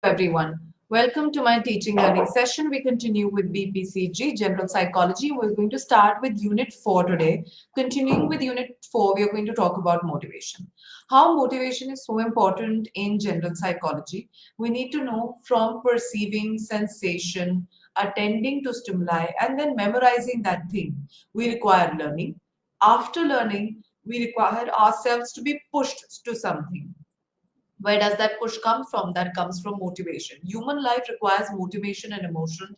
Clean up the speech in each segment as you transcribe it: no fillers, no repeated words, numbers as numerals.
Everyone. Welcome to my teaching learning session. We continue with BPCG, General Psychology. We're going to start with Unit 4 today. Continuing with Unit 4, we are going to talk about motivation. How motivation is so important in general psychology. We need to know from perceiving sensation, attending to stimuli, and then memorizing that thing. We require learning. After learning, we require ourselves to be pushed to something. Where does that push come from? That comes from motivation. Human life requires motivation and emotion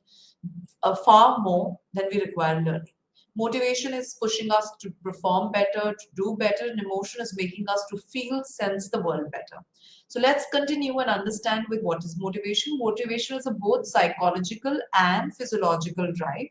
far more than we require learning. Motivation is pushing us to perform better, to do better, and emotion is making us to feel, sense the world better. So let's continue and understand with what is motivation. Motivation is a both psychological and physiological drive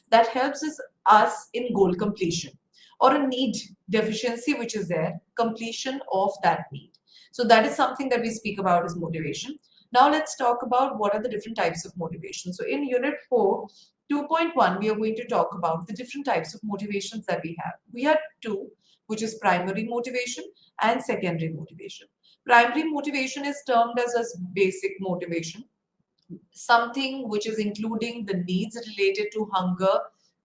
that helps us in goal completion or a need deficiency which is there, completion of that need. So that is something that we speak about as motivation. Now let's talk about what are the different types of motivation. So in Unit 4, 2.1, we are going to talk about the different types of motivations that we have. We had two, which is primary motivation and secondary motivation. Primary motivation is termed as basic motivation, something which is including the needs related to hunger,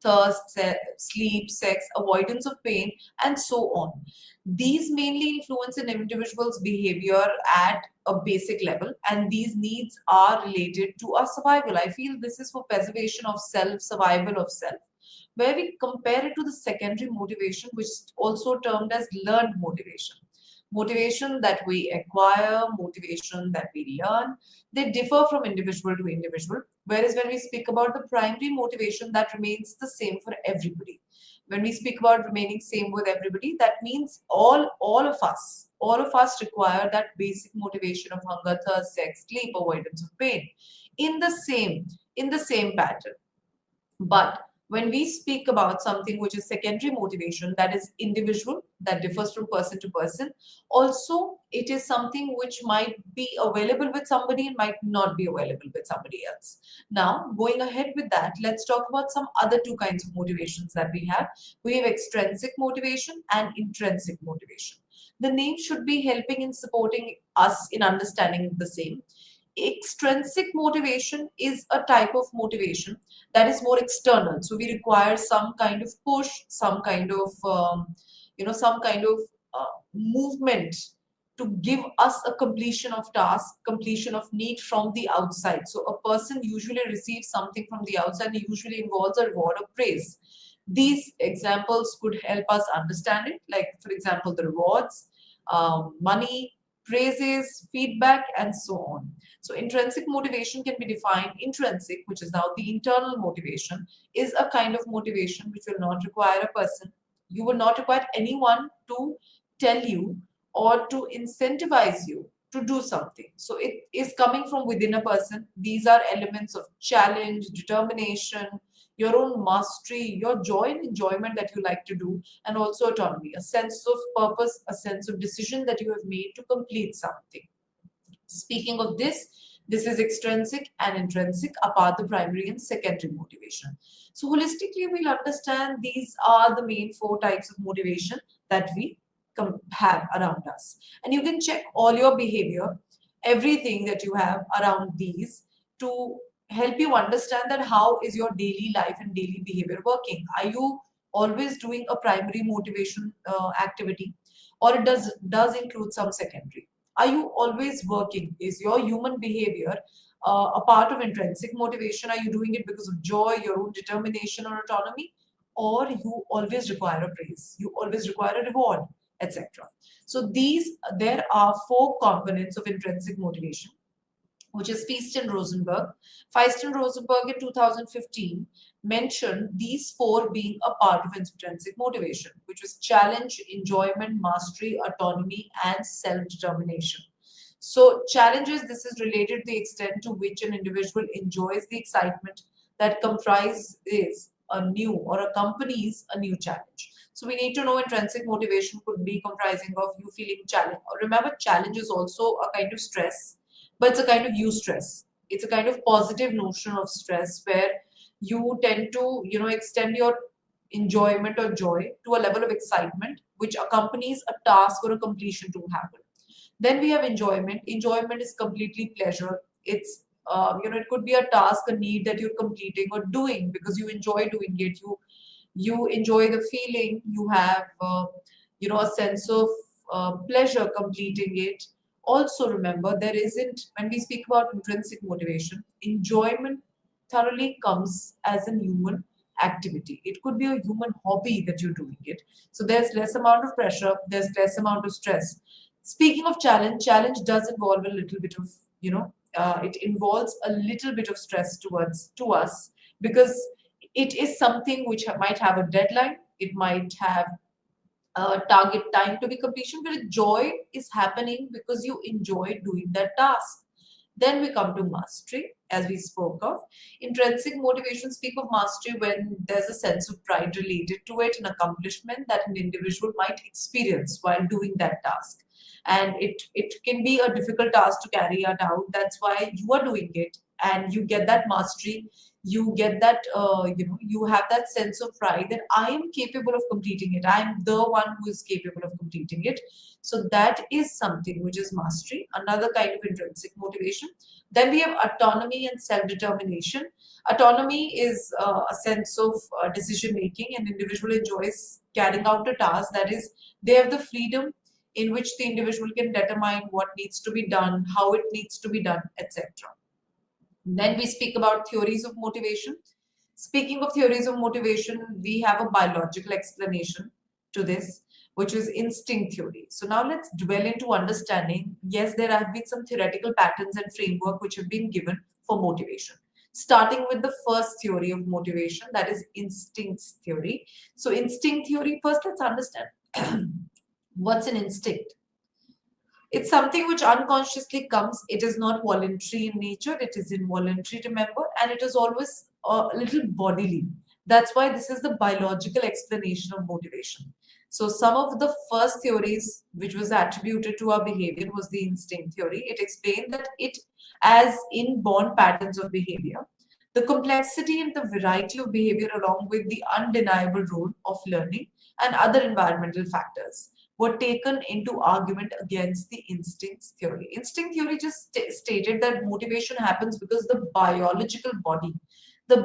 thirst, sleep, sex, avoidance of pain, and so on. These mainly influence an individual's behavior at a basic level, and these needs are related to our survival. I feel this is for preservation of self, survival of self. Where we compare it to the secondary motivation, which is also termed as learned motivation. Motivation that we acquire, motivation that we learn, they differ from individual to individual. Whereas when we speak about the primary motivation, that remains the same for everybody. When we speak about remaining same with everybody, that means all of us require that basic motivation of hunger, thirst, sex, sleep, avoidance of pain in the same pattern. But when we speak about something which is secondary motivation, that is individual, that differs from person to person, also it is something which might be available with somebody and might not be available with somebody else. Now, going ahead with that, let's talk about some other two kinds of motivations that we have. We have extrinsic motivation and intrinsic motivation. The name should be helping in supporting us in understanding the same. Extrinsic motivation is a type of motivation that is more external. So we require some kind of push, some kind of movement to give us a completion of task, completion of need from the outside. So a person usually receives something from the outside and usually involves a reward or praise. These examples could help us understand it, like for example the rewards, money, praises, feedback, and so on. So intrinsic motivation can be defined. Intrinsic, which is now the internal motivation, is a kind of motivation which will not require a person. You will not require anyone to tell you or to incentivize you to do something. So it is coming from within a person. These are elements of challenge, determination, your own mastery, your joy and enjoyment that you like to do, and also autonomy, a sense of purpose, a sense of decision that you have made to complete something. Speaking of this, this is extrinsic and intrinsic, apart the primary and secondary motivation. So holistically, we'll understand these are the main four types of motivation that we have around us. And you can check all your behavior, everything that you have around these to help you understand that how is your daily life and daily behavior working. Are you always doing a primary motivation activity, or it does include some secondary? Are you always working? Is your human behavior a part of intrinsic motivation? Are you doing it because of joy, your own determination or autonomy? Or you always require a praise, you always require a reward, etc. So there are four components of intrinsic motivation, which is Feist and Rosenberg. Feist and Rosenberg in 2015 mentioned these four being a part of intrinsic motivation, which was challenge, enjoyment, mastery, autonomy, and self-determination. So challenges, this is related to the extent to which an individual enjoys the excitement that comprises a new or accompanies a new challenge. So we need to know intrinsic motivation could be comprising of you feeling challenge. Remember, challenge is also a kind of stress, but it's a kind of eustress. It's a kind of positive notion of stress where you tend to, extend your enjoyment or joy to a level of excitement which accompanies a task or a completion to happen. Then we have enjoyment. Enjoyment is completely pleasure. It's it could be a task, a need that you're completing or doing because you enjoy doing it. You enjoy the feeling. You have a sense of pleasure completing it. Also remember, there isn't, when we speak about intrinsic motivation, enjoyment thoroughly comes as a human activity. It could be a human hobby that you're doing it. So there's less amount of pressure, there's less amount of stress. Speaking of challenge, challenge does involve a little bit of, it involves a little bit of stress to us because it is something which might have a deadline, it might have target time to be completion, but joy is happening because you enjoy doing that task. Then we come to mastery, as we spoke of. Intrinsic motivation speak of mastery when there's a sense of pride related to it, an accomplishment that an individual might experience while doing that task. And it can be a difficult task to carry it out. That's why you are doing it, and you get that mastery. You get that, you have that sense of pride that I am capable of completing it. I am the one who is capable of completing it. So that is something which is mastery, another kind of intrinsic motivation. Then we have autonomy and self-determination. Autonomy is a sense of decision making. An individual enjoys carrying out a task, that is, they have the freedom in which the individual can determine what needs to be done, how it needs to be done, etc. Then we speak about theories of motivation. Speaking of theories of motivation, we have a biological explanation to this, which is instinct theory. So now let's dwell into understanding. Yes, there have been some theoretical patterns and framework which have been given for motivation. Starting with the first theory of motivation, that is instincts theory. So instinct theory, first let's understand what's an instinct. It's something which unconsciously comes. It is not voluntary in nature. It is involuntary, remember, and it is always a little bodily. That's why this is the biological explanation of motivation. So some of the first theories which was attributed to our behavior was the instinct theory. It explained that it as inborn patterns of behavior, the complexity and the variety of behavior along with the undeniable role of learning and other environmental factors were taken into argument against the instincts theory. Instinct theory just stated that motivation happens because the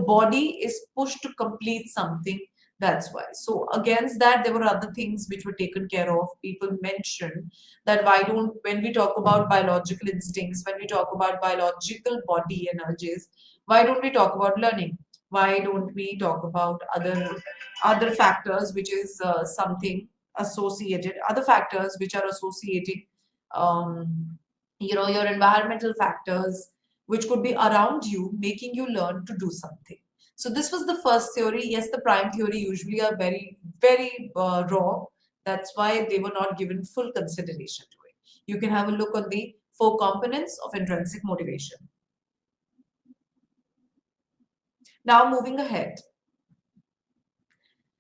body is pushed to complete something. That's why. So against that, there were other things which were taken care of. People mentioned that why don't, when we talk about biological instincts, when we talk about biological body energies, why don't we talk about learning? Why don't we talk about other factors, which is something associated, other factors which are associating, um, your environmental factors, which could be around you, making you learn to do something. So this was the first theory. Yes, the prime theory usually are very, very raw. That's why they were not given full consideration to it. You can have a look on the four components of intrinsic motivation. Now moving ahead.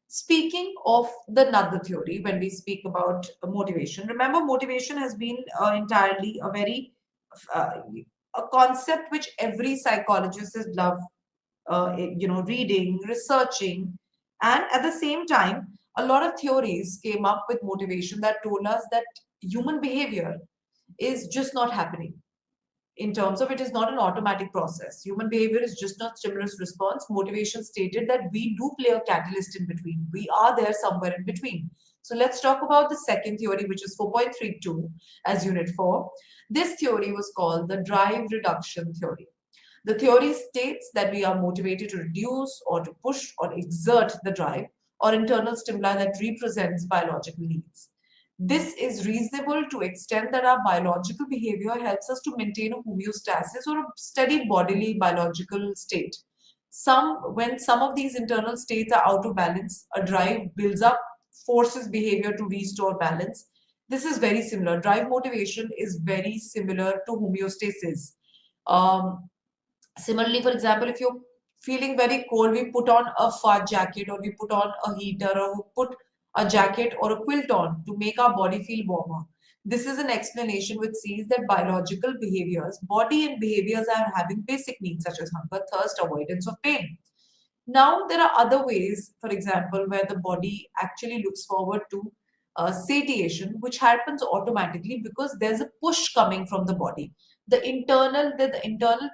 Speaking of the another theory, when we speak about motivation, remember motivation has been entirely a very uh, a concept which every psychologist has loved, reading, researching, and at the same time, a lot of theories came up with motivation that told us that human behavior is just not happening. In terms of, it is not an automatic process. Human behavior is just not stimulus response. Motivation stated that we do play a catalyst in between. We are there somewhere in between. So let's talk about the second theory, which is 4.32 as unit 4. This theory was called the drive reduction theory. The theory states that we are motivated to reduce or to push or exert the drive or internal stimuli that represents biological needs. This is reasonable to extent that our biological behavior helps us to maintain a homeostasis or a steady bodily biological state. When some of these internal states are out of balance, a drive builds up, forces behavior to restore balance. This is very similar. Drive motivation is very similar to homeostasis. Um, Similarly, for example, if you're feeling very cold, we put on a fur jacket or we put on a heater or we put a jacket or a quilt on to make our body feel warmer. This is an explanation which sees that biological behaviors, body and behaviors are having basic needs such as hunger, thirst, avoidance of pain. Now, there are other ways, for example, where the body actually looks forward to satiation, which happens automatically because there's a push coming from the body. the internal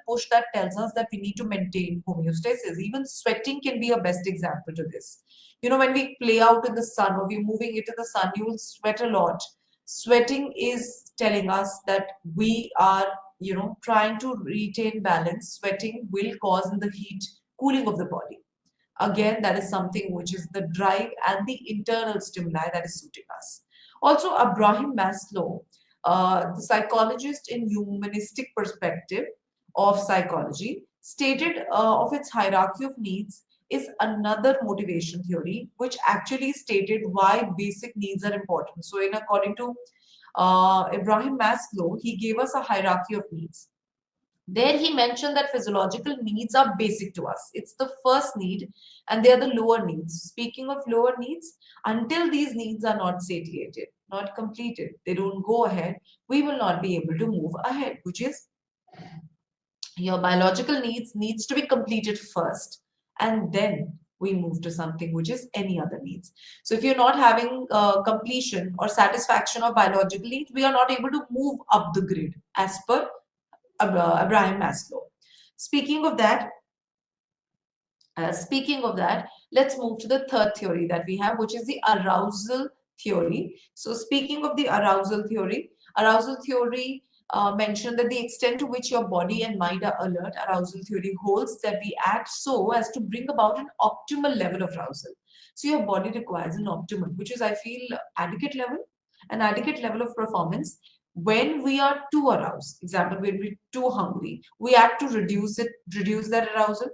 push that tells us that we need to maintain homeostasis. Even sweating can be a best example to this. When we play out in the sun or we're moving into the sun, you will sweat a lot. Sweating is telling us that we are, trying to retain balance. Sweating will cause in the heat cooling of the body. Again, that is something which is the drive and the internal stimuli that is suiting us. Also, Abraham Maslow, the psychologist in humanistic perspective of psychology, stated of its hierarchy of needs is another motivation theory, which actually stated why basic needs are important. So, in according to Abraham Maslow, he gave us a hierarchy of needs. There he mentioned that physiological needs are basic to us. It's the first need and they are the lower needs. Speaking of lower needs, until these needs are not satiated, not completed, they don't go ahead, we will not be able to move ahead, which is your biological needs to be completed first, and then we move to something which is any other needs. So if you're not having completion or satisfaction of biological needs, we are not able to move up the grid as per Abraham Maslow. Speaking of that, let's move to the third theory that we have, which is the arousal theory. So speaking of the arousal theory mentioned that the extent to which your body and mind are alert, arousal theory holds that we act so as to bring about an optimal level of arousal. So your body requires an optimal, which is, I feel, an adequate level of performance. When we are too aroused, example, when we're too hungry, we act to reduce that arousal.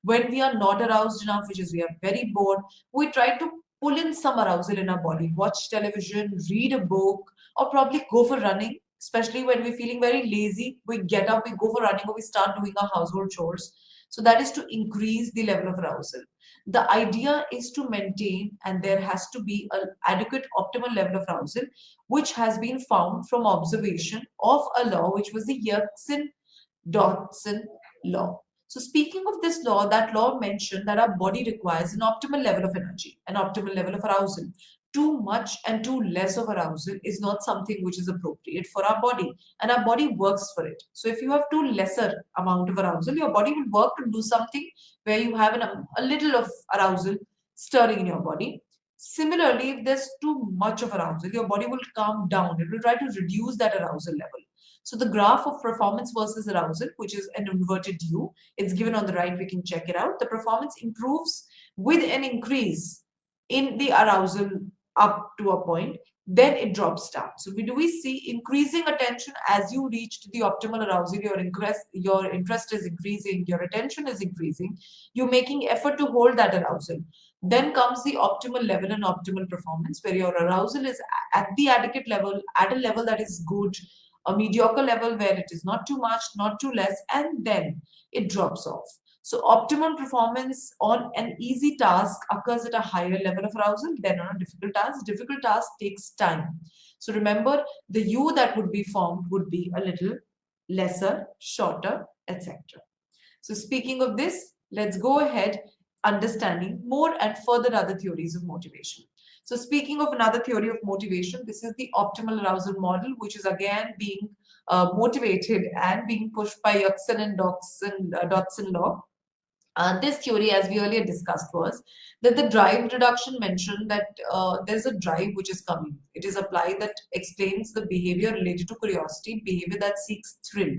When we are not aroused enough, which is we are very bored, we try to pull in some arousal in our body, watch television, read a book, or probably go for running. Especially when we're feeling very lazy, we get up, we go for running, or we start doing our household chores. So that is to increase the level of arousal. The idea is to maintain, and there has to be an adequate optimal level of arousal, which has been found from observation of a law, which was the Yerkes-Dodson law. So speaking of this law, that law mentioned that our body requires an optimal level of energy, an optimal level of arousal. Too much and too less of arousal is not something which is appropriate for our body, and our body works for it. So if you have too lesser amount of arousal, your body will work to do something where you have a little of arousal stirring in your body. Similarly, if there's too much of arousal, your body will calm down. It will try to reduce that arousal level. So the graph of performance versus arousal, which is an inverted U, it's given on the right, we can check it out. The performance improves with an increase in the arousal up to a point, then it drops down. So we see increasing attention as you reach to the optimal arousal, your interest is increasing, your attention is increasing, you're making effort to hold that arousal. Then comes the optimal level and optimal performance, where your arousal is at the adequate level, at a level that is good, a mediocre level where it is not too much, not too less, and then it drops off. So optimum performance on an easy task occurs at a higher level of arousal than on a difficult task. Difficult task takes time. So remember, the U that would be formed would be a little lesser, shorter, etc. So speaking of this, let's go ahead understanding more and further other theories of motivation. So speaking of another theory of motivation, this is the optimal arousal model, which is again being motivated and being pushed by Yerkes and Dodson law. This theory, as we earlier discussed, was that the drive reduction mentioned that there's a drive which is coming. It is applied that explains the behavior related to curiosity, behavior that seeks thrill.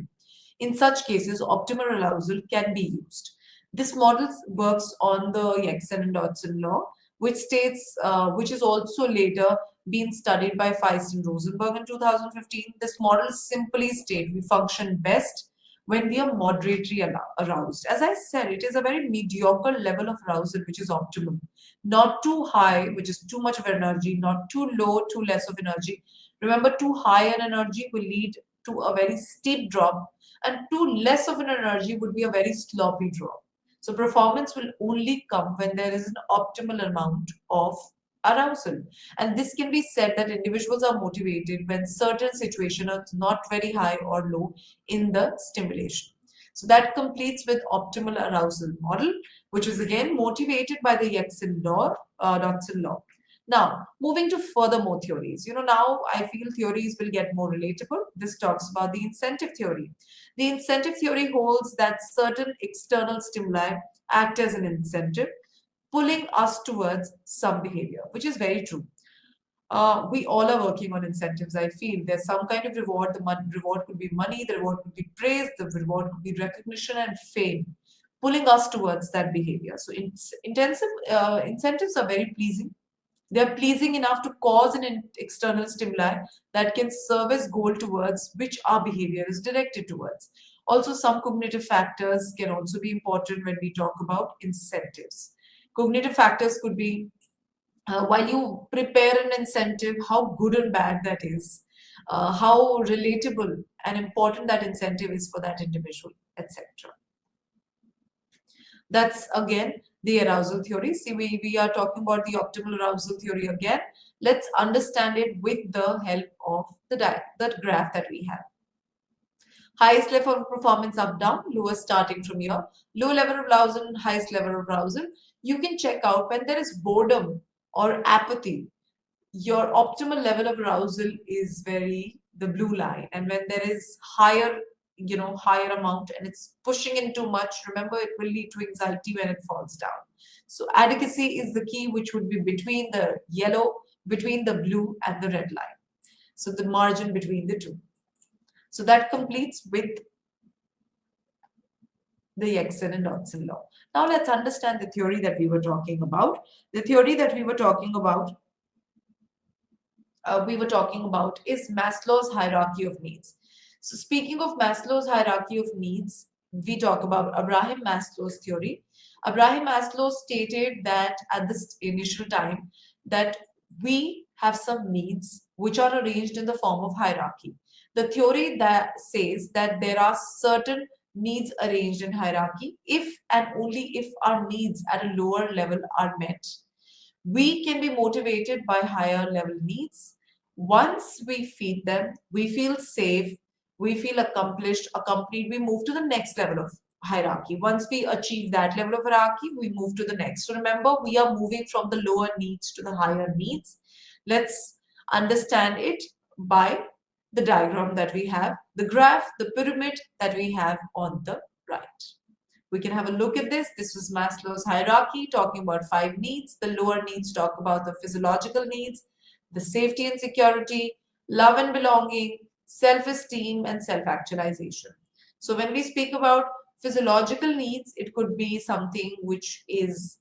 In such cases, optimal arousal can be used. This model works on the Yerkes and Dodson law, which states, which is also later been studied by Feist and Rosenberg in 2015. This model simply states we function best when we are moderately aroused. As I said, it is a very mediocre level of arousal which is optimum. Not too high, which is too much of energy, not too low, too less of energy. Remember, too high an energy will lead to a very steep drop, and too less of an energy would be a very sloppy drop. So performance will only come when there is an optimal amount of arousal. And this can be said that individuals are motivated when certain situations are not very high or low in the stimulation. So that completes with optimal arousal model, which is again motivated by the Yerkes and Dodson law. Now, moving to furthermore theories. Now I feel theories will get more relatable. This talks about the incentive theory. The incentive theory holds that certain external stimuli act as an incentive, pulling us towards some behavior, which is very true. We all are working on incentives. I feel there's some kind of reward. The reward could be money, the reward could be praise, the reward could be recognition and fame, pulling us towards that behavior. So, intensive incentives are very pleasing. They're pleasing enough to cause an external stimuli that can serve as goal towards which our behavior is directed towards. Also, some cognitive factors can also be important when we talk about incentives. Cognitive factors could be while you prepare an incentive, how good and bad that is, how relatable and important that incentive is for that individual, etc. That's again the arousal theory. See, we are talking about the optimal arousal theory again. Let's understand it with the help of that graph that we have. Highest level of performance up, down, lowest starting from here. Low level of arousal, highest level of arousal. You can check out when there is boredom or apathy, your optimal level of arousal is the blue line. And when there is higher amount and it's pushing in too much, remember it will lead to anxiety when it falls down. So adequacy is the key, which would be between the yellow, between the blue and the red line. So the margin between the two. So that completes with the Exon and Dodson law. Now let's understand the theory that we were talking about. The theory that we were talking about is Maslow's hierarchy of needs. So speaking of Maslow's hierarchy of needs, we talk about Abraham Maslow's theory. Abraham Maslow stated that at this initial time that we have some needs which are arranged in the form of hierarchy. The theory that says that there are certain needs arranged in hierarchy if and only if our needs at a lower level are met. We can be motivated by higher level needs. Once we feed them, we feel safe, we feel accomplished, accompanied, we move to the next level of hierarchy. Once we achieve that level of hierarchy, we move to the next. So remember, we are moving from the lower needs to the higher needs. Let's understand it by the diagram that we have, the graph, the pyramid that we have on the right. We can have a look at this. This was Maslow's hierarchy talking about 5 needs. The lower needs talk about the physiological needs, the safety and security, love and belonging, self-esteem, and self-actualization. So when we speak about physiological needs, it could be something which is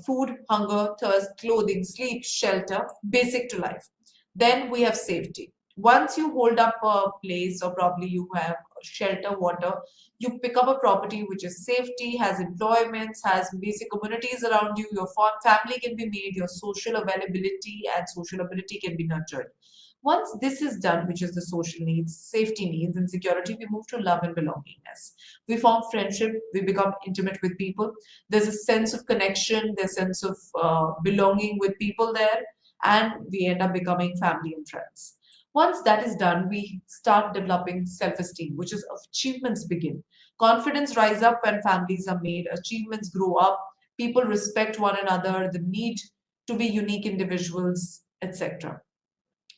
food, hunger, thirst, clothing, sleep, shelter, basic to life. Then we have safety. Once you hold up a place or probably you have shelter, water, you pick up a property which is safety, has employments, has basic communities around you, your family can be made, your social availability and social ability can be nurtured. Once this is done, which is the social needs, safety needs, and security, we move to love and belongingness. We form friendship, we become intimate with people. There's a sense of connection, there's a sense of belonging with people there, and we end up becoming family and friends. Once that is done, we start developing self-esteem, which is achievements begin. Confidence rise up when families are made, achievements grow up, people respect one another, the need to be unique individuals, etc.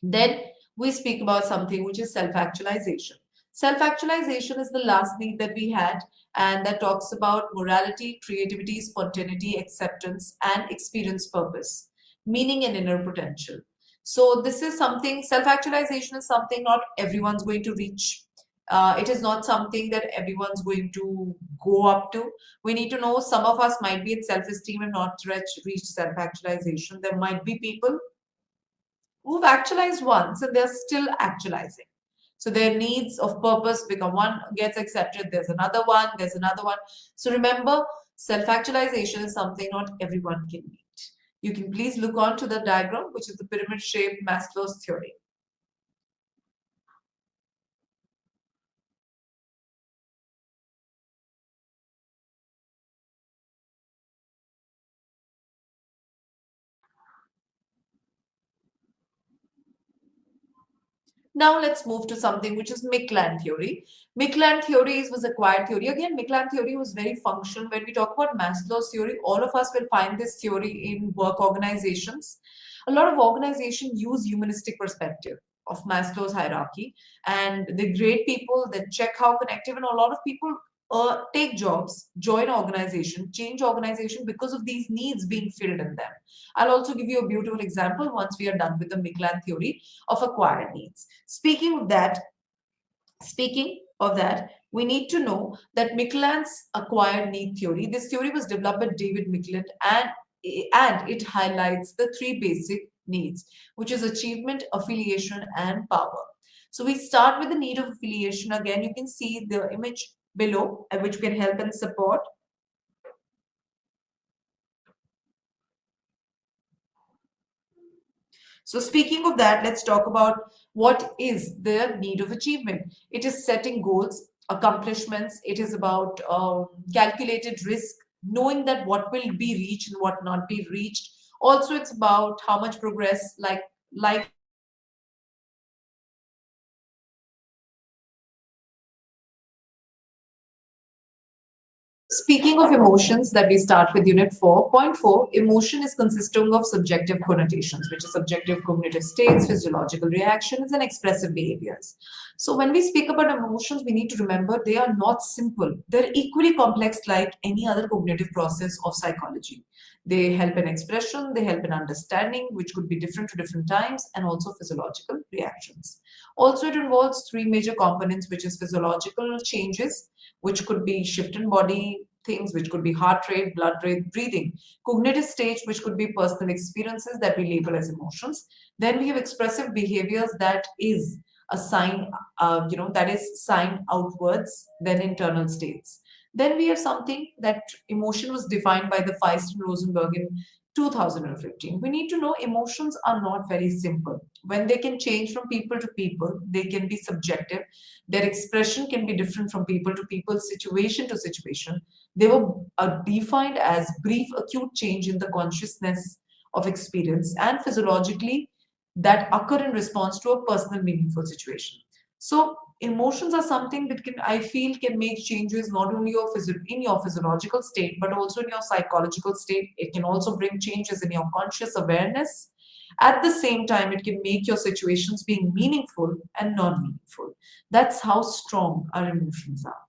Then we speak about something which is self-actualization. Self-actualization is the last need that we had, and that talks about morality, creativity, spontaneity, acceptance, and experience purpose, meaning and inner potential. So this is something, self-actualization is something not everyone's going to reach. It is not something that everyone's going to go up to. We need to know some of us might be at self-esteem and not reach self-actualization. There might be people who've actualized once and they're still actualizing. So their needs of purpose become one, gets accepted, there's another one, there's another one. So remember, self-actualization is something not everyone can meet. You can please look on to the diagram, which is the pyramid-shaped Maslow's theory. Now let's move to something which is Mikland theory. Mikland theory was acquired theory. Again, Mikland theory was very functional. When we talk about Maslow's theory, all of us will find this theory in work organizations. A lot of organizations use humanistic perspective of Maslow's hierarchy, and they grade people, then check how connective, and a lot of people take jobs, join organization, change organization because of these needs being filled in them. I'll also give you a beautiful example once we are done with the Miklan theory of acquired needs. Speaking of that, we need to know that Miklan's acquired need theory, this theory was developed by David Miklan, and it highlights the three basic needs, which is achievement, affiliation, and power. So we start with the need of affiliation. Again, you can see the image below, which can help and support. So speaking of that, let's talk about what is the need of achievement. It is setting goals, accomplishments. It is about calculated risk, knowing that what will be reached and what not be reached. Also, it's about how much progress, like life. Speaking of emotions, that we start with unit 4.4, emotion is consisting of subjective connotations, which is subjective cognitive states, physiological reactions, and expressive behaviors. So when we speak about emotions, we need to remember they are not simple. They're equally complex like any other cognitive process of psychology. They help in expression, they help in understanding, which could be different to different times, and also physiological reactions. Also, it involves three major components, which is physiological changes, which could be shift in body things, which could be heart rate, blood rate, breathing, cognitive stage, which could be personal experiences that we label as emotions. Then we have expressive behaviors, that is a sign, that is sign outwards, then internal states. Then we have something that emotion was defined by the Feist and Rosenberg in 2015. We need to know emotions are not very simple. When they can change from people to people, they can be subjective. Their expression can be different from people to people, situation to situation. They were defined as brief, acute change in the consciousness of experience and physiologically that occur in response to a personal, meaningful situation. So, emotions are something that I feel, can make changes not only in your physiological state, but also in your psychological state. It can also bring changes in your conscious awareness. At the same time, it can make your situations being meaningful and non-meaningful. That's how strong our emotions are.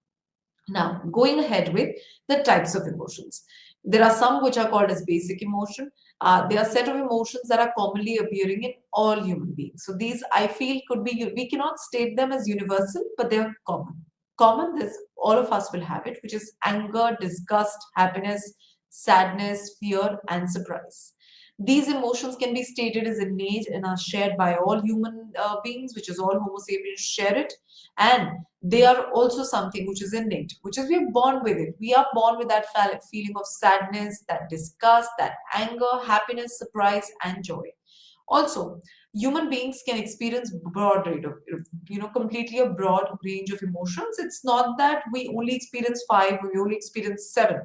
Now, going ahead with the types of emotions. There are some which are called as basic emotion. They are set of emotions that are commonly appearing in all human beings. So these, I feel, could be, we cannot state them as universal, but they are common. Common, this all of us will have it, which is anger, disgust, happiness, sadness, fear, and surprise. These emotions can be stated as innate and are shared by all human beings, which is all Homo sapiens share it. And they are also something which is innate, which is we are born with it. We are born with that feeling of sadness, that disgust, that anger, happiness, surprise, and joy. Also, human beings can experience broad rate of, completely a broad range of emotions. It's not that we only experience five, or we only experience seven.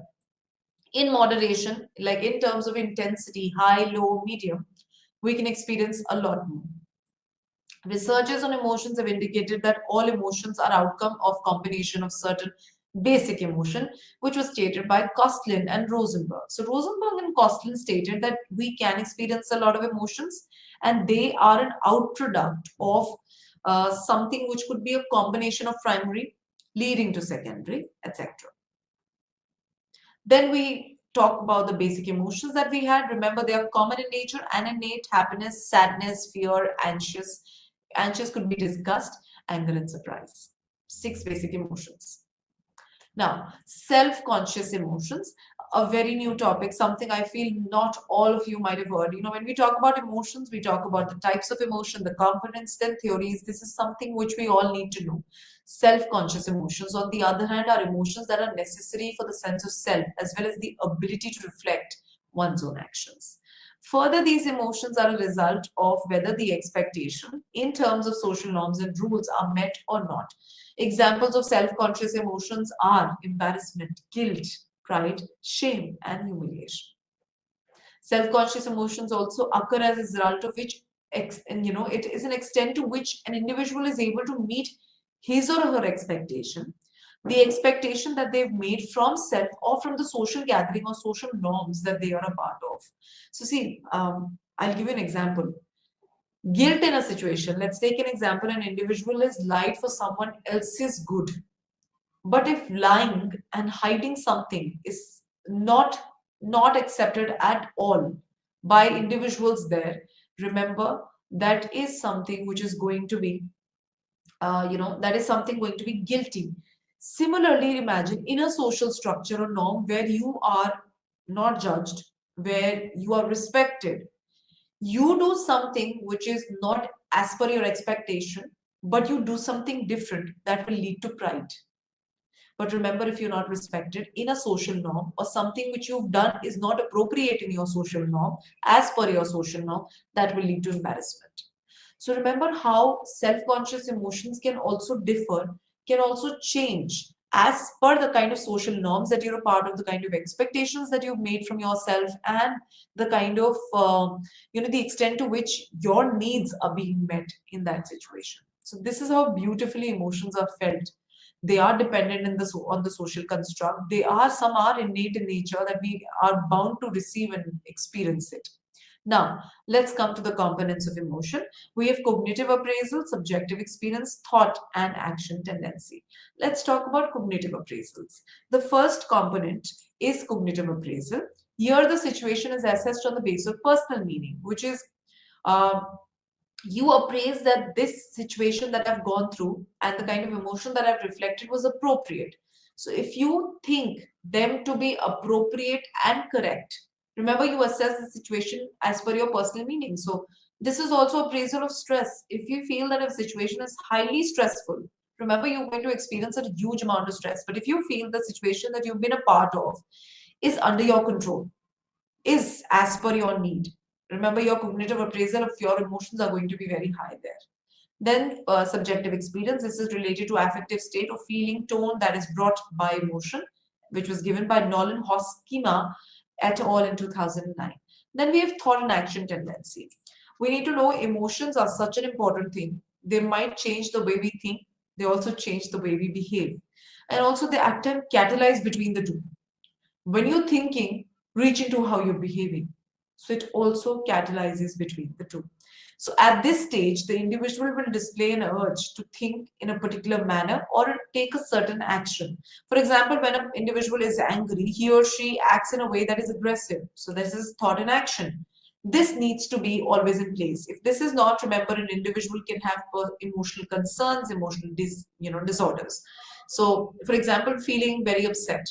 In moderation, like in terms of intensity, high, low, medium, we can experience a lot more. Researchers on emotions have indicated that all emotions are outcome of combination of certain basic emotion, which was stated by Kostlin and Rosenberg. So Rosenberg and Kostlin stated that we can experience a lot of emotions, and they are an outproduct of something which could be a combination of primary leading to secondary, etc. Then we talk about the basic emotions that we had. Remember, they are common in nature and innate: happiness, sadness, fear, anxious. Anxious could be disgust, anger, and surprise. Six basic emotions. Now, self-conscious emotions, a very new topic, something I feel not all of you might have heard. When we talk about emotions, we talk about the types of emotion, the components, then theories. This is something which we all need to know. Self-conscious emotions, on the other hand, are emotions that are necessary for the sense of self, as well as the ability to reflect one's own actions. Further, these emotions are a result of whether the expectation in terms of social norms and rules are met or not. Examples of self-conscious emotions are embarrassment, guilt, pride, shame, and humiliation. Self-conscious emotions also occur as a result of which, it is an extent to which an individual is able to meet his or her expectation, the expectation that they've made from self or from the social gathering or social norms that they are a part of. So see, I'll give you an example. Guilt in a situation. Let's take an example. An individual is lied for someone else's good. But if lying and hiding something is not accepted at all by individuals there, remember that is something which is going to be, that is something going to be guilty. Similarly, imagine in a social structure or norm where you are not judged, where you are respected, you do something which is not as per your expectation, but you do something different that will lead to pride. But remember, if you're not respected in a social norm or something which you've done is not appropriate in your social norm, as per your social norm, that will lead to embarrassment. So remember how self-conscious emotions can also differ, can also change as per the kind of social norms that you're a part of, the kind of expectations that you've made from yourself, and the kind of, the extent to which your needs are being met in that situation. So this is how beautifully emotions are felt. They are dependent on the social construct. They are, some are innate in nature that we are bound to receive and experience it. Now, let's come to the components of emotion. We have cognitive appraisal, subjective experience, thought, and action tendency. Let's talk about cognitive appraisals. The first component is cognitive appraisal. Here, the situation is assessed on the basis of personal meaning, which is uh, you appraise that this situation that I've gone through and the kind of emotion that I've reflected was appropriate. So if you think them to be appropriate and correct, remember you assess the situation as per your personal meaning. So this is also appraisal of stress. If you feel that a situation is highly stressful, remember you're going to experience a huge amount of stress. But if you feel the situation that you've been a part of is under your control, is as per your need. Remember, your cognitive appraisal of your emotions are going to be very high there. Then, subjective experience. This is related to affective state or feeling tone that is brought by emotion, which was given by Nolan Hoskima et al. In 2009. Then we have thought and action tendency. We need to know emotions are such an important thing. They might change the way we think. They also change the way we behave. And also they act and catalyze between the two. When you're thinking, reach into how you're behaving. So it also catalyzes between the two. So at this stage, the individual will display an urge to think in a particular manner or take a certain action. For example, when an individual is angry, he or she acts in a way that is aggressive. So this is thought in action. This needs to be always in place. If this is not, remember, an individual can have emotional concerns, emotional disorders. So, for example, feeling very upset,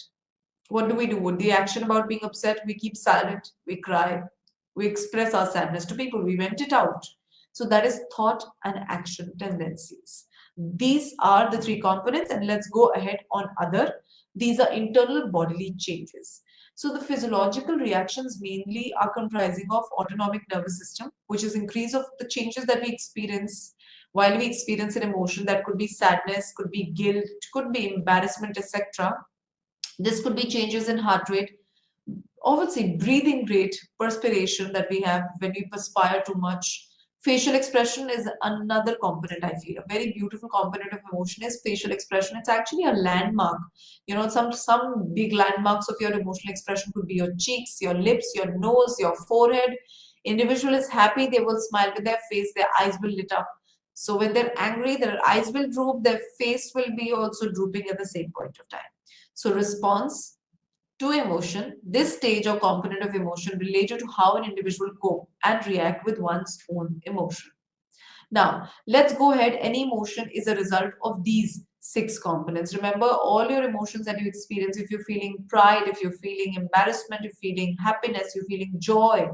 what do we do? With the action about being upset, we keep silent, we cry, we express our sadness to people, we vent it out. So that is thought and action tendencies. These are the three components, and let's go ahead on other. These are internal bodily changes. So the physiological reactions mainly are comprising of autonomic nervous system, which is increase of the changes that we experience while we experience an emotion. That could be sadness, could be guilt, could be embarrassment, etc. This could be changes in heart rate, obviously breathing rate, perspiration that we have when we perspire too much. Facial expression is another component, I feel. A very beautiful component of emotion is facial expression. It's actually a landmark. Some big landmarks of your emotional expression could be your cheeks, your lips, your nose, your forehead. Individual is happy, they will smile with their face, their eyes will lit up. So when they're angry, their eyes will droop, their face will be also drooping at the same point of time. So response to emotion, this stage or component of emotion related to how an individual cope and react with one's own emotion. Now, let's go ahead. Any emotion is a result of these six components. Remember, all your emotions that you experience, if you're feeling pride, if you're feeling embarrassment, you're feeling happiness, you're feeling joy,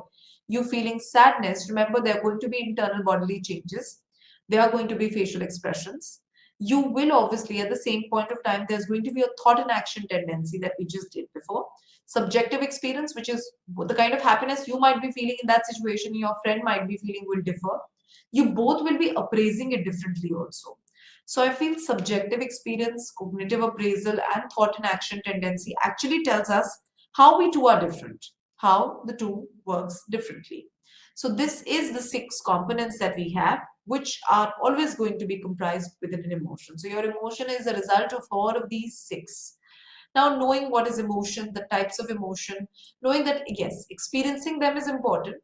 you're feeling sadness, remember, there are going to be internal bodily changes. There are going to be facial expressions. You will obviously, at the same point of time, there's going to be a thought and action tendency that we just did before. Subjective experience, which is the kind of happiness you might be feeling in that situation, your friend might be feeling, will differ. You both will be appraising it differently also. So I feel subjective experience, cognitive appraisal, and thought and action tendency actually tells us how we two are different, how the two works differently. So this is the six components that we have, which are always going to be comprised within an emotion. So your emotion is a result of all of these six. Now, knowing what is emotion, the types of emotion, knowing that yes, experiencing them is important,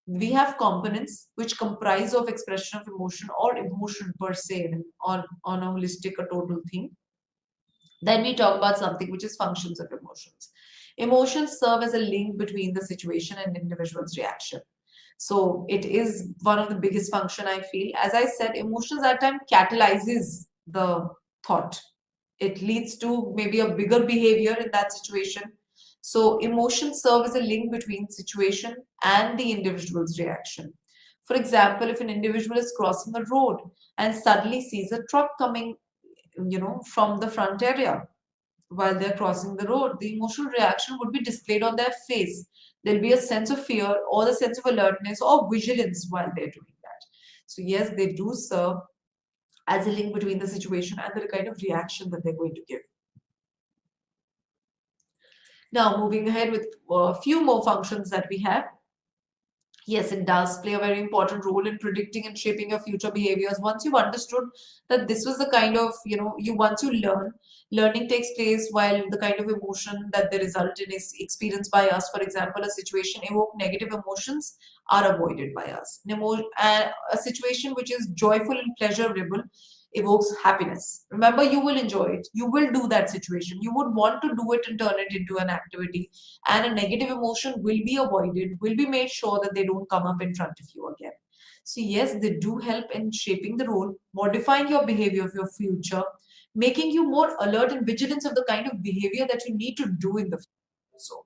We have components which comprise of expression of emotion or emotion per se on a holistic or total thing. Then we talk about something which is functions of emotions. Emotions serve as a link between the situation and individual's reaction. So it is one of the biggest function I feel. As I said, emotions at times catalyzes the thought. It leads to maybe a bigger behavior in that situation. So emotions serve as a link between situation and the individual's reaction. For example, if an individual is crossing a road and suddenly sees a truck coming, from the front area while they're crossing the road, the emotional reaction would be displayed on their face. There'll be a sense of fear or the sense of alertness or vigilance while they're doing that. So yes, they do serve as a link between the situation and the kind of reaction that they're going to give. Now, moving ahead with a few more functions that we have. Yes, it does play a very important role in predicting and shaping your future behaviors. Once you've understood that this was the kind of, once you learn, learning takes place while the kind of emotion that they result in is experienced by us. For example, a situation evoke negative emotions are avoided by us. A situation which is joyful and pleasurable evokes happiness. Remember, you will enjoy it. You will do that situation. You would want to do it and turn it into an activity, and a negative emotion will be avoided, will be made sure that they don't come up in front of you again. So yes, they do help in shaping the role, modifying your behavior of your future, making you more alert and vigilant of the kind of behavior that you need to do in the future. So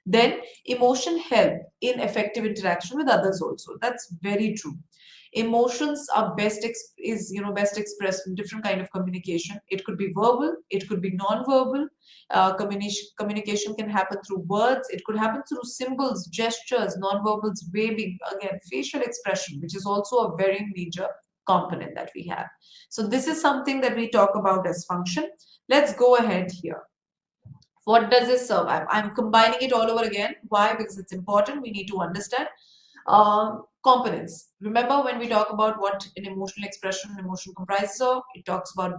then emotion help in effective interaction with others also. That's very true. Emotions are best expressed in different kind of communication. It could be verbal, it could be non-verbal. Communication can happen through words, it could happen through symbols, gestures, non-verbals, waving, again facial expression, which is also a very major component that we have. So this is something that we talk about as function. Let's go ahead here. What does this serve? I'm combining it all over again. Why? Because it's important. We need to understand components. Remember, when we talk about what an emotional expression and emotion comprises of, it talks about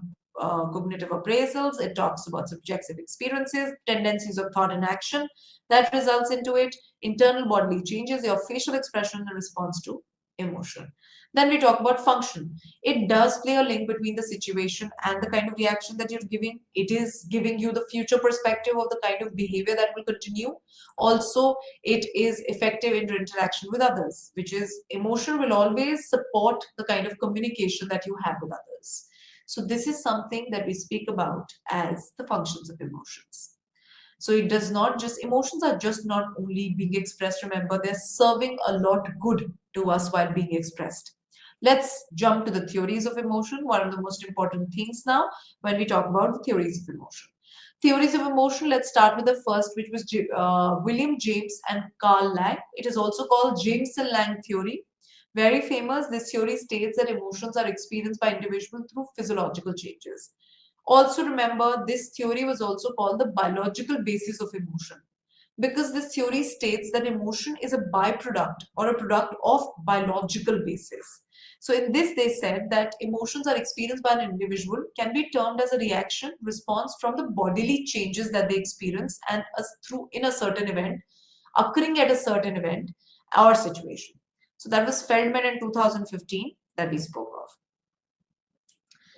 cognitive appraisals, it talks about subjective experiences, tendencies of thought and action that results into it, internal bodily changes, your facial expression in response to emotion. Then we talk about function. It does play a link between the situation and the kind of reaction that you're giving. It is giving you the future perspective of the kind of behavior that will continue. Also, it is effective in your interaction with others, which is emotion will always support the kind of communication that you have with others. So this is something that we speak about as the functions of emotions. So it does not just, emotions are just not only being expressed, remember, they're serving a lot good to us while being expressed. Let's jump to the theories of emotion, one of the most important things now when we talk about the theories of emotion. Theories of emotion, let's start with the first, which was William James and Carl Lang. It is also called James and Lang theory. Very famous, this theory states that emotions are experienced by individuals through physiological changes. Also remember, this theory was also called the biological basis of emotion, because this theory states that emotion is a byproduct or a product of biological basis. So in this, they said that emotions are experienced by an individual can be termed as a reaction, response from the bodily changes that they experience and through in a certain event, occurring at a certain event or situation. So that was Feldman in 2015 that we spoke of.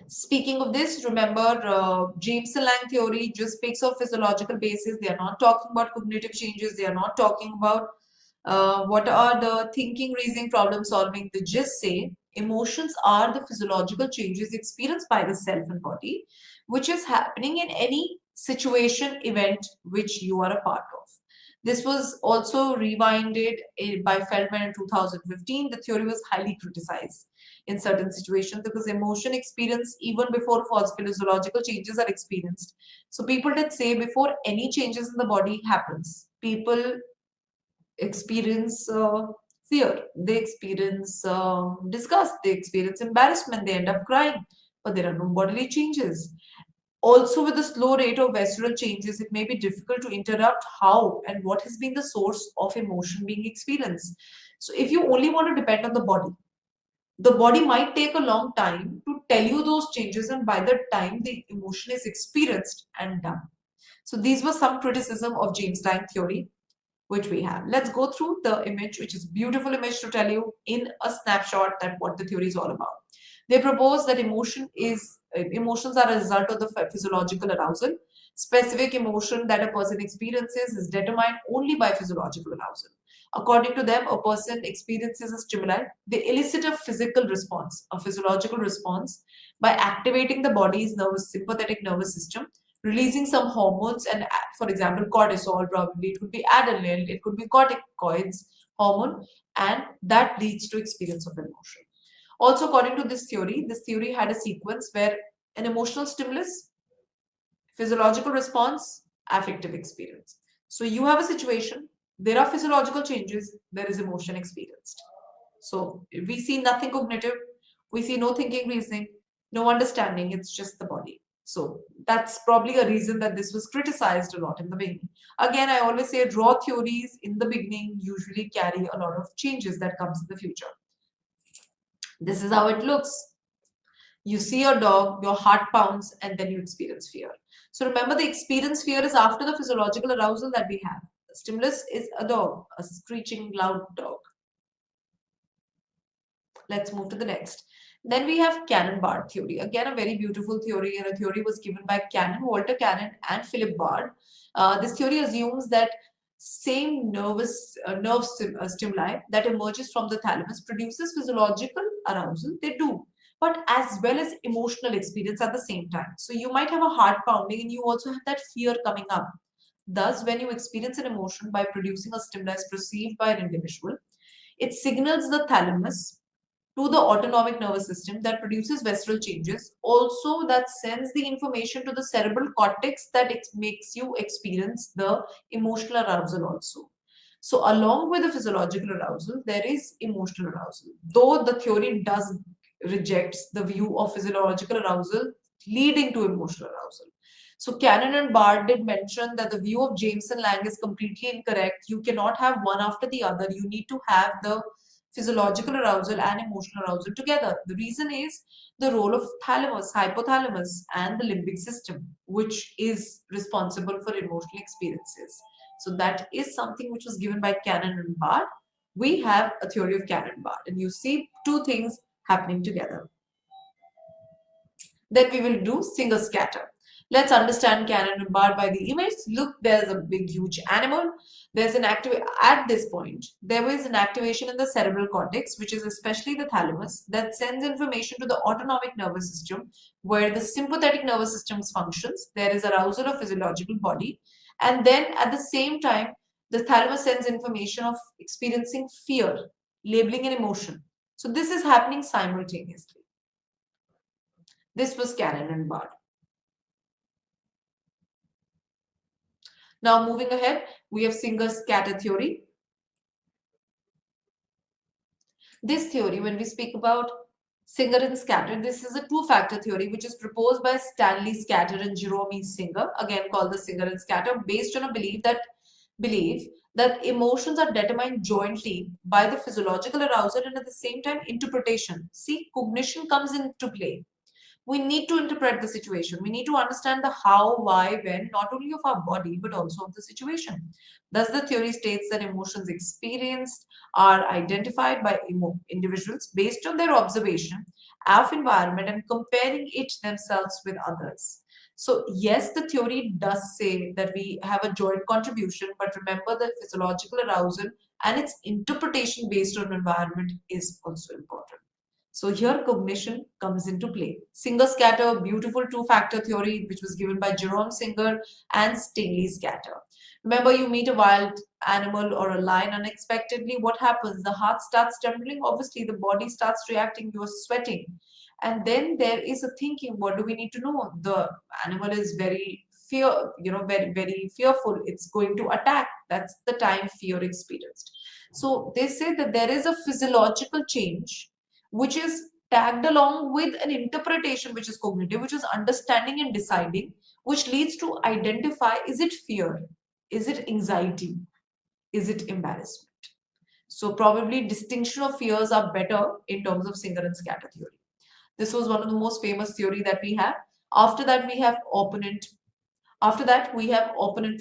Speaking of this, remember James and Lang theory just speaks of physiological basis. They are not talking about cognitive changes. They are not talking about what are the thinking, reasoning, problem solving. They just say emotions are the physiological changes experienced by the self and body, which is happening in any situation, event which you are a part of. This was also rewinded by Feldman in 2015. The theory was highly criticized in certain situations because emotion experience even before false physiological changes are experienced. So people did say before any changes in the body happens, people experience fear, they experience disgust, they experience embarrassment, they end up crying, but there are no bodily changes. Also, with the slow rate of visceral changes, it may be difficult to interrupt how and what has been the source of emotion being experienced. So if you only want to depend on the body might take a long time to tell you those changes, and by the time the emotion is experienced and done. So these were some criticism of James Lang theory. which we have. Let's go through the image, which is beautiful image to tell you in a snapshot that what the theory is all about. They propose that emotions are a result of the physiological arousal. Specific emotion that a person experiences is determined only by physiological arousal. According to them, a person experiences a stimuli. They elicit a physical response, a physiological response, by activating the body's sympathetic nervous system, releasing some hormones, and for example, cortisol, probably it could be adrenaline, it could be corticoids hormone, and that leads to experience of emotion. Also, according to this theory had a sequence where an emotional stimulus, physiological response, affective experience. So you have a situation, there are physiological changes, there is emotion experienced. So we see nothing cognitive, we see no thinking, reasoning, no understanding, it's just the body. So that's probably a reason that this was criticized a lot in the beginning. Again, I always say raw theories in the beginning usually carry a lot of changes that comes in the future. This is how it looks. You see your dog, your heart pounds, and then you experience fear. So remember, the experience fear is after the physiological arousal that we have. The stimulus is a dog, a screeching loud dog. Let's move to the next. Then we have Cannon-Bard theory. Again, a very beautiful theory, and a theory was given by Walter Cannon and Philip Bard. This theory assumes that same stimuli that emerges from the thalamus produces physiological arousal. They do, but as well as emotional experience at the same time. So you might have a heart pounding, and you also have that fear coming up. Thus, when you experience an emotion by producing a stimulus perceived by an individual, it signals the thalamus to the autonomic nervous system that produces visceral changes, also that sends the information to the cerebral cortex that it makes you experience the emotional arousal also. So along with the physiological arousal, there is emotional arousal. Though the theory does rejects the view of physiological arousal leading to emotional arousal. So Cannon and Bard did mention that the view of Jameson Lang is completely incorrect. You cannot have one after the other. You need to have the physiological arousal and emotional arousal together. The reason is the role of thalamus, hypothalamus, and the limbic system, which is responsible for emotional experiences. So that is something which was given by Cannon and Bard. We have a theory of Cannon and Bard, and you see two things happening together. Then we will do singer scatter. Let's understand Cannon and Bard by the image. Look, there's a big, huge animal. There's an at this point, there is an activation in the cerebral cortex, which is especially the thalamus, that sends information to the autonomic nervous system, where the sympathetic nervous system functions. There is arousal of physiological body. And then at the same time, the thalamus sends information of experiencing fear, labeling an emotion. So this is happening simultaneously. This was Cannon and Bard. Now moving ahead, we have singer-scatter theory. This theory, when we speak about Singer and Scatter, this is a two-factor theory which is proposed by Stanley Scatter and Jerome E. Singer, again called the Singer and Scatter, based on a belief that emotions are determined jointly by the physiological arousal and at the same time interpretation. See, cognition comes into play. We need to interpret the situation. We need to understand the how, why, when, not only of our body, but also of the situation. Thus, the theory states that emotions experienced are identified by individuals based on their observation of environment and comparing it themselves with others. So, yes, the theory does say that we have a joint contribution, but remember that physiological arousal and its interpretation based on environment is also important. So here cognition comes into play. Singer-scatter, beautiful two-factor theory, which was given by Jerome Singer and Stanley Scatter. Remember, you meet a wild animal or a lion unexpectedly. What happens? The heart starts trembling. Obviously, the body starts reacting. You're sweating. And then there is a thinking, what do we need to know? The animal is very very fearful. It's going to attack. That's the time fear experienced. So they say that there is a physiological change which is tagged along with an interpretation which is cognitive, which is understanding and deciding, which leads to identify, is it fear, is it anxiety, is it embarrassment. So probably distinction of fears are better in terms of Singer and Scatter theory. This was one of the most famous theory that we have. After that we have opponent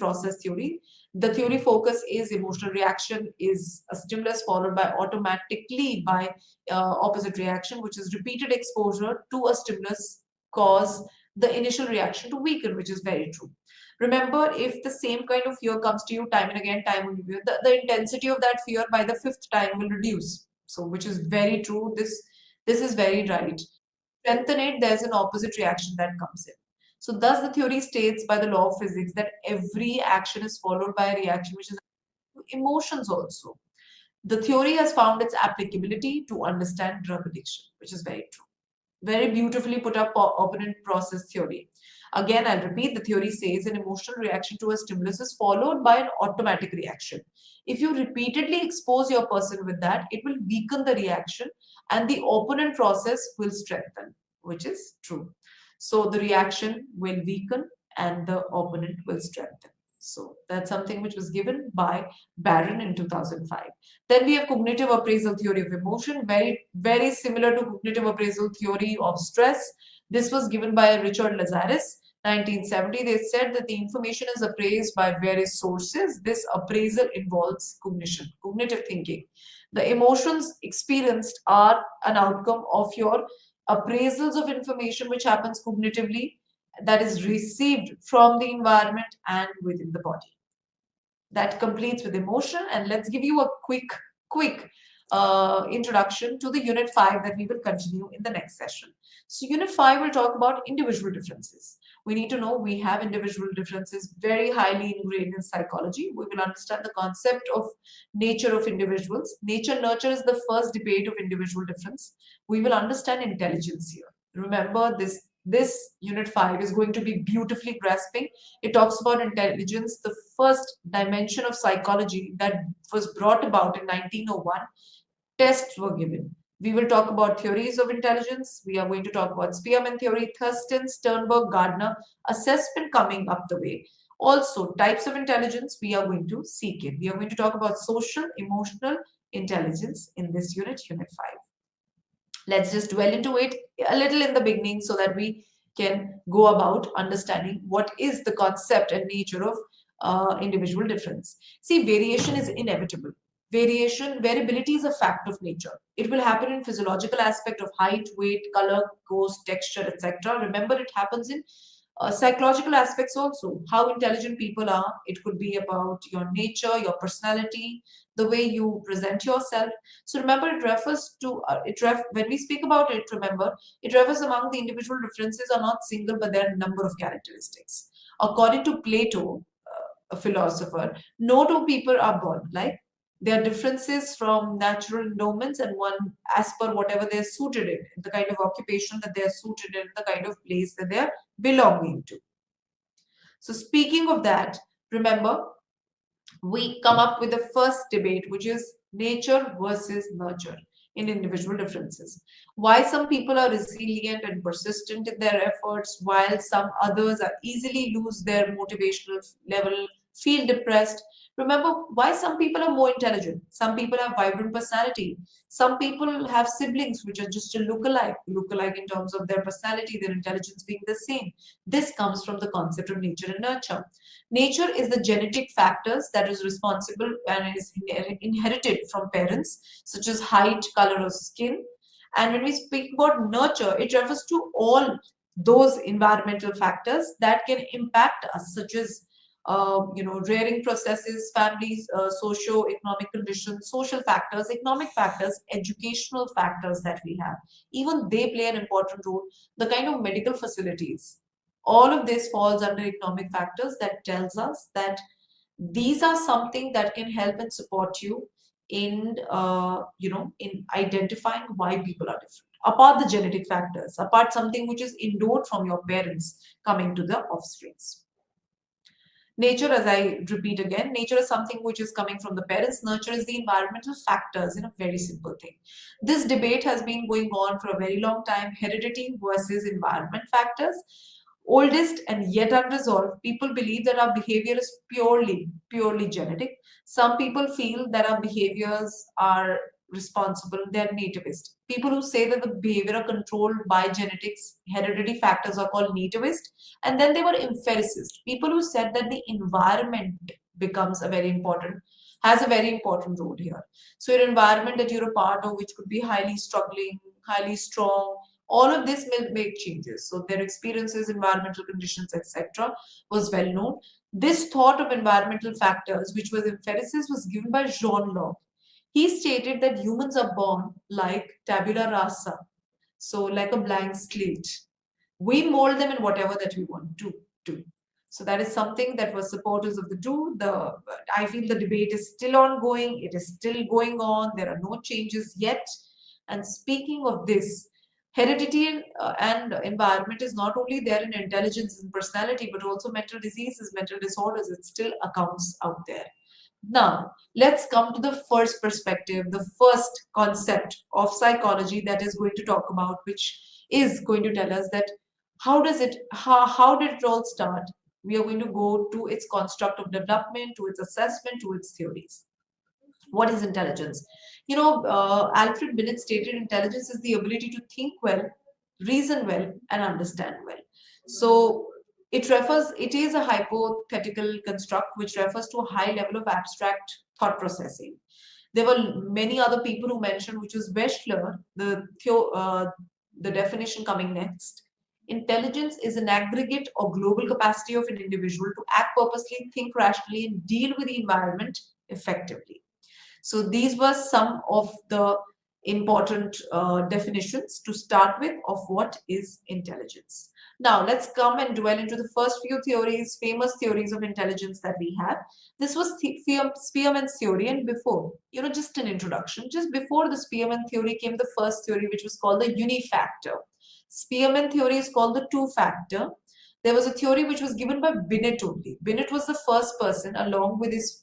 process theory. The theory focus is emotional reaction is a stimulus followed by automatically by opposite reaction, which is repeated exposure to a stimulus cause the initial reaction to weaken, which is very true. Remember, if the same kind of fear comes to you time and again, time and again, the intensity of that fear by the fifth time will reduce. So, which is very true. This is very right. Strengthen it, there's an opposite reaction that comes in. So, thus the theory states by the law of physics that every action is followed by a reaction, which is emotions also. The theory has found its applicability to understand drug addiction, which is very true. Very beautifully put up opponent process theory. Again, I'll repeat, the theory says an emotional reaction to a stimulus is followed by an automatic reaction. If you repeatedly expose your person with that, it will weaken the reaction and the opponent process will strengthen, which is true. So the reaction will weaken and the opponent will strengthen. So that's something which was given by Barron in 2005. Then we have cognitive appraisal theory of emotion, very similar to cognitive appraisal theory of stress. This was given by Richard Lazarus, 1970. They said that the information is appraised by various sources. This appraisal involves cognition, cognitive thinking. The emotions experienced are an outcome of your appraisals of information which happens cognitively, that is received from the environment and within the body. That completes with emotion, and let's give you a quick introduction to the unit 5 that we will continue in the next session. So unit 5 will talk about individual differences. We need to know we have individual differences very highly ingrained in psychology. We will understand the concept of nature of individuals. Nature nurture is the first debate of individual difference. We will understand intelligence here. Remember, this unit 5 is going to be beautifully grasping. It talks about intelligence, the first dimension of psychology that was brought about in 1901. Tests were given. We will talk about theories of intelligence. We are going to talk about Spearman theory, Thurston, Sternberg, Gardner, assessment coming up the way. Also, types of intelligence, we are going to seek it. We are going to talk about social, emotional intelligence in this unit, unit 5. Let's just dwell into it a little in the beginning so that we can go about understanding what is the concept and nature of individual difference. See, variation is inevitable. Variability is a fact of nature. It will happen in physiological aspect of height, weight, color, course, texture, etc. Remember, it happens in psychological aspects also. How intelligent people are. It could be about your nature, your personality, the way you present yourself. So remember, it refers to when we speak about it. Remember, it refers among the individual differences are not single, but there are a number of characteristics. According to Plato, a philosopher, no two people are born like. There are differences from natural endowments and one as per whatever they're suited in, the kind of occupation that they're suited in, the kind of place that they're belonging to. So speaking of that, remember, we come up with the first debate, which is nature versus nurture in individual differences. Why some people are resilient and persistent in their efforts, while some others are easily lose their motivational level, feel depressed. Remember, why some people are more intelligent, some people have vibrant personality, some people have siblings which are just a lookalike in terms of their personality, their intelligence being the same. This comes from the concept of nature and nurture. Nature is the genetic factors that is responsible and is inherited from parents, such as height, color, or skin. And when we speak about nurture, it refers to all those environmental factors that can impact us, such as rearing processes, families, socio-economic conditions, social factors, economic factors, educational factors that we have. Even they play an important role. The kind of medical facilities, all of this falls under economic factors that tells us that these are something that can help and support you in in identifying why people are different, apart the genetic factors, apart something which is endured from your parents coming to the offsprings. Nature, as I repeat again, nature is something which is coming from the parents. Nurture is the environmental factors in a very simple thing. This debate has been going on for a very long time, heredity versus environment factors. Oldest and yet unresolved, people believe that our behavior is purely genetic. Some people feel that our behaviors are responsible, they're nativist. People who say that the behavior are controlled by genetics, heredity factors are called nativist. And then they were empiricist, people who said that the environment becomes has a very important role here. So your environment that you're a part of, which could be highly struggling, highly strong, all of this will make changes. So their experiences, environmental conditions, etc., was well known. This thought of environmental factors, which was emphasis, was given by Jean Locke. He stated that humans are born like tabula rasa, so like a blank slate. We mold them in whatever that we want to do. So that is something that was supporters of the do. I feel the debate is still ongoing. It is still going on. There are no changes yet. And speaking of this, heredity and environment is not only there in intelligence and personality, but also mental diseases, mental disorders. It still accounts out there. Now, let's come to the first perspective, the first concept of psychology that is going to talk about, which is going to tell us that how did it all start? We are going to go to its construct of development, to its assessment, to its theories. What is intelligence? Alfred Binet stated intelligence is the ability to think well, reason well, and understand well. So it is a hypothetical construct which refers to a high level of abstract thought processing. There were many other people who mentioned, which was Wechsler, the definition coming next. Intelligence is an aggregate or global capacity of an individual to act purposely, think rationally, and deal with the environment effectively. So these were some of the important definitions to start with of what is intelligence. Now let's come and dwell into the first few theories, famous theories of intelligence that we have. This was Spearman's theory, and before, just an introduction, just before the Spearman theory came the first theory, which was called the unifactor. Spearman theory is called the two-factor. There was a theory which was given by Binet only. Binet was the first person, along with his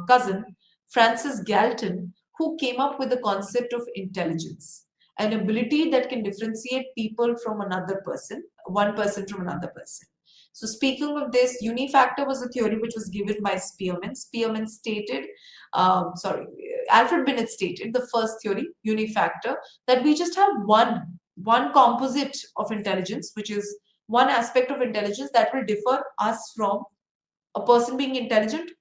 cousin, Francis Galton, who came up with the concept of intelligence, an ability that can differentiate people from another person, one person from another person. So speaking of this, unifactor was a theory which was given by Spearman. Spearman stated, Alfred Binet stated the first theory, unifactor, that we just have one composite of intelligence, which is one aspect of intelligence that will differ us from a person being intelligent,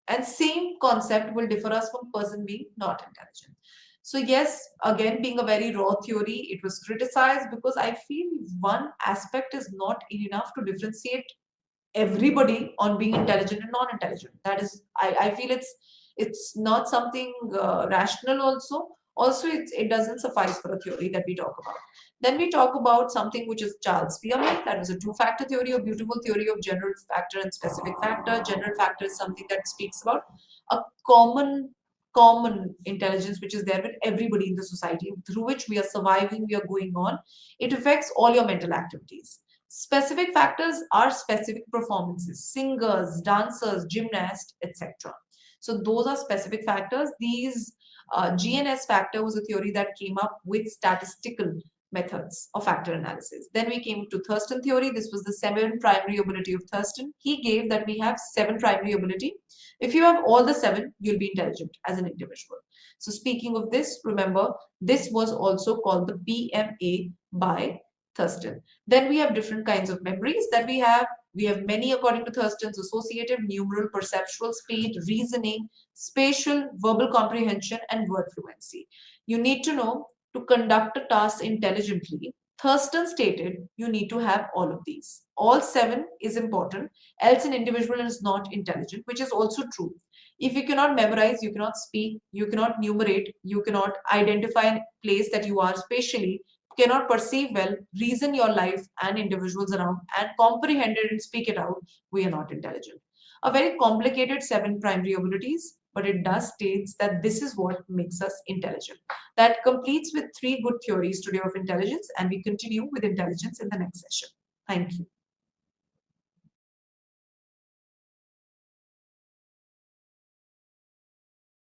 and same concept will differ us from person being not intelligent. So yes, again, being a very raw theory, it was criticized because I feel one aspect is not enough to differentiate everybody on being intelligent and non-intelligent. That is, I feel it's not something rational also. Also, it doesn't suffice for a theory that we talk about. Then we talk about something which is Charles Spearman. That was a two-factor theory, a beautiful theory of general factor and specific factor. General factor is something that speaks about a common intelligence which is there with everybody in the society, through which we are surviving, we are going on. It affects all your mental activities. Specific factors are specific performances, singers, dancers, gymnasts, etc. So those are specific factors. These GNS factor was a theory that came up with statistical methods of factor analysis. Then we came to Thurston theory. This was the 7 primary ability of Thurston. He gave that we have 7 primary ability. If you have all the 7, you'll be intelligent as an individual. So speaking of this, remember, this was also called the BMA by Thurston. Then we have different kinds of memories that we have. We have many according to Thurston's: associative, numeral, perceptual, speed, reasoning, spatial, verbal comprehension, and word fluency. You need to know, to conduct a task intelligently, Thurston stated you need to have all of these. All 7 is important, else an individual is not intelligent, which is also true. If you cannot memorize, you cannot speak, you cannot numerate, you cannot identify a place that you are spatially, cannot perceive well, reason your life and individuals around, and comprehend it and speak it out, we are not intelligent. A very complicated 7 primary abilities, but it does states that this is what makes us intelligent. That completes with 3 good theories today of intelligence, and we continue with intelligence in the next session. Thank you.